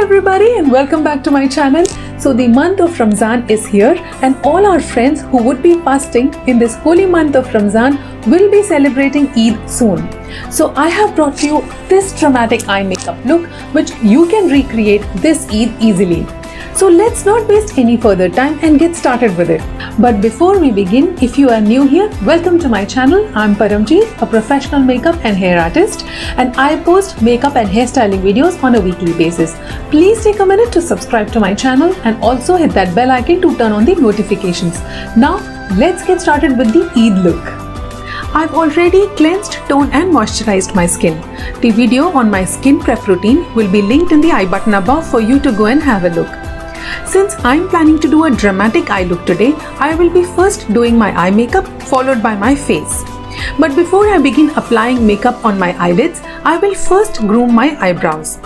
everybody and welcome back to my channel. So the month of Ramzan is here and all our friends who would be fasting in this holy month of Ramzan will be celebrating Eid soon. So I have brought you this dramatic eye makeup look which you can recreate this Eid easily. So let's not waste any further time and get started with it. But before we begin, if you are new here, welcome to my channel. I'm Param, a professional makeup and hair artist, and I post makeup and hairstyling videos on a weekly basis. Please take a minute to subscribe to my channel and also hit that bell icon to turn on the notifications. Now let's get started with the Eid look. I've already cleansed, toned and moisturized my skin. The video on my skin prep routine will be linked in the I button above for you to go and have a look. Since I'm planning to do a dramatic eye look today, I will be first doing my eye makeup followed by my face. But before I begin applying makeup on my eyelids, I will first groom my eyebrows.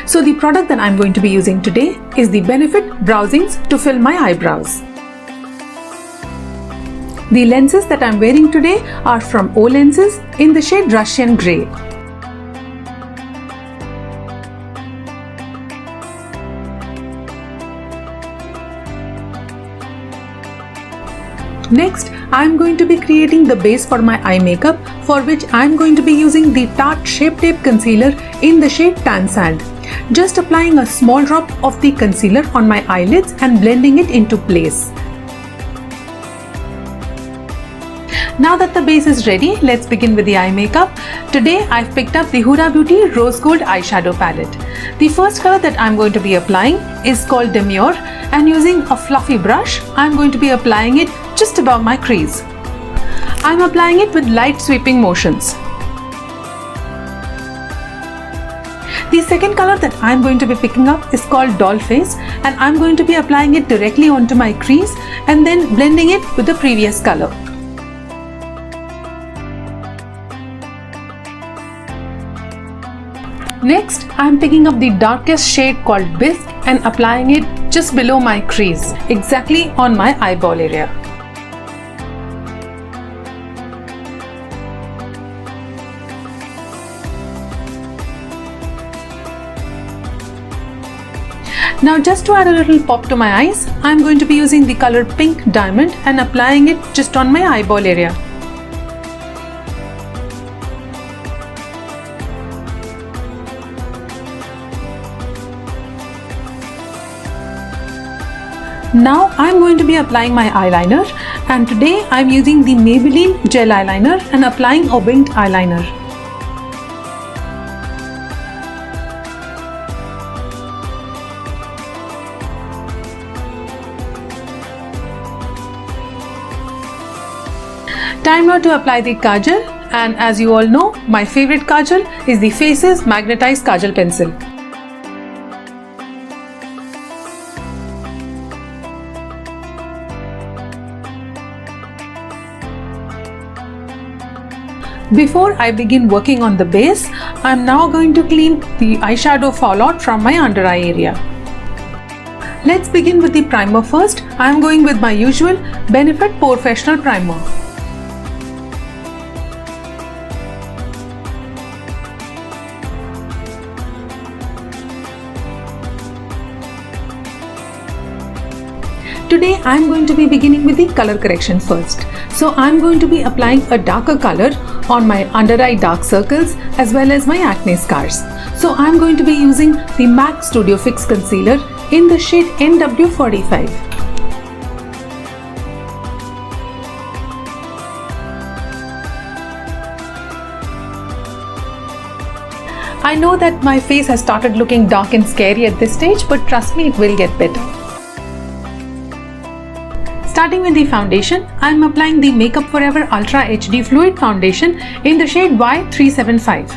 So the product that I'm going to be using today is the Benefit Browsings to fill my eyebrows. The lenses that I'm wearing today are from O Lenses in the shade Russian Grey. Next, I am going to be creating the base for my eye makeup, for which I am going to be using the Tarte Shape Tape Concealer in the shade Tan Sand. Just applying a small drop of the concealer on my eyelids and blending it into place. Now that the base is ready, let's begin with the eye makeup. Today I've picked up the Huda Beauty Rose Gold eyeshadow palette. The first color that I'm going to be applying is called Demure, and using a fluffy brush, I'm going to be applying it just above my crease. I'm applying it with light sweeping motions. The second color that I'm going to be picking up is called Doll Face, and I'm going to be applying it directly onto my crease and then blending it with the previous color. Next, I am picking up the darkest shade called Bisque and applying it just below my crease, exactly on my eyeball area. Now just to add a little pop to my eyes, I am going to be using the color Pink Diamond and applying it just on my eyeball area. Now I'm going to be applying my eyeliner, and today I'm using the Maybelline gel eyeliner and applying a winged eyeliner. Time now to apply the kajal, and as you all know, my favorite kajal is the Faces Magnetized Kajal Pencil. Before I begin working on the base, I am now going to clean the eyeshadow fallout from my under eye area. Let's begin with the primer first. I am going with my usual Benefit Professional Primer. Today I am going to be beginning with the color correction first. So I am going to be applying a darker color on my under eye dark circles as well as my acne scars. So I am going to be using the MAC Studio Fix Concealer in the shade NW45. I know that my face has started looking dark and scary at this stage, but trust me, it will get better. Starting with the foundation, I am applying the Makeup Forever Ultra HD Fluid Foundation in the shade Y375.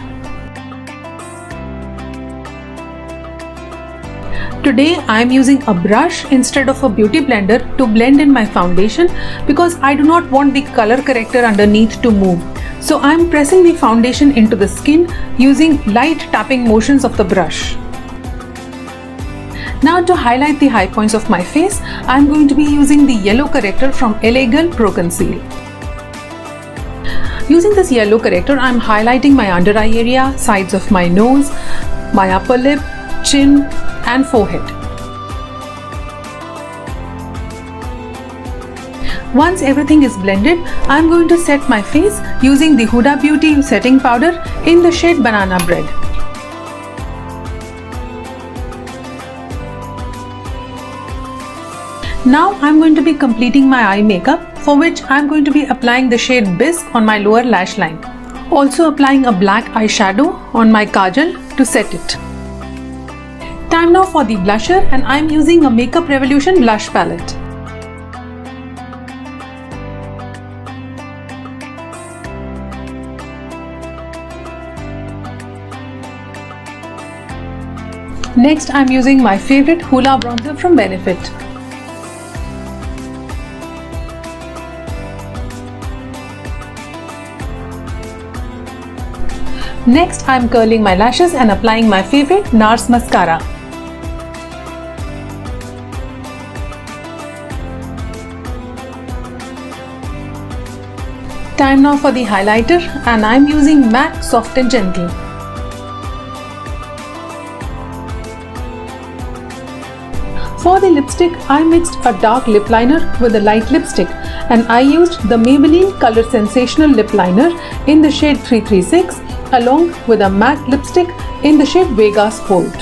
Today I am using a brush instead of a beauty blender to blend in my foundation because I do not want the color corrector underneath to move. So I am pressing the foundation into the skin using light tapping motions of the brush. Now to highlight the high points of my face, I am going to be using the yellow corrector from LA Girl Pro Conceal. Using this yellow corrector, I am highlighting my under eye area, sides of my nose, my upper lip, chin and forehead. Once everything is blended, I am going to set my face using the Huda Beauty setting powder in the shade Banana Bread. Now I am going to be completing my eye makeup, for which I am going to be applying the shade Bisque on my lower lash line. Also applying a black eyeshadow on my kajal to set it. Time now for the blusher, and I am using a Makeup Revolution blush palette. Next, I am using my favorite Hoola bronzer from Benefit. Next, I am curling my lashes and applying my favorite NARS mascara. Time now for the highlighter, and I am using MAC Soft and Gentle. For the lipstick, I mixed a dark lip liner with a light lipstick, and I used the Maybelline Color Sensational Lip Liner in the shade 336 along with a matte lipstick in the shade Vegas Gold.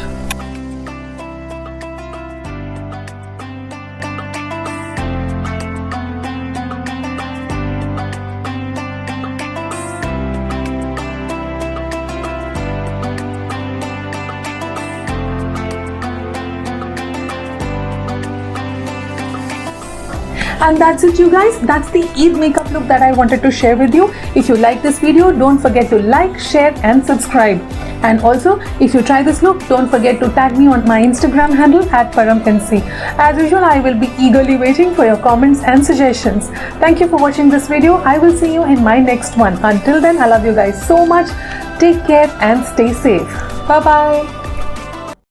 And that's it, you guys. That's the Eid makeup look that I wanted to share with you. If you like this video, don't forget to like, share and subscribe. And also, if you try this look, don't forget to tag me on my Instagram handle @ParamNC. As usual, I will be eagerly waiting for your comments and suggestions. Thank you for watching this video. I will see you in my next one. Until then, I love you guys so much. Take care and stay safe. Bye-bye.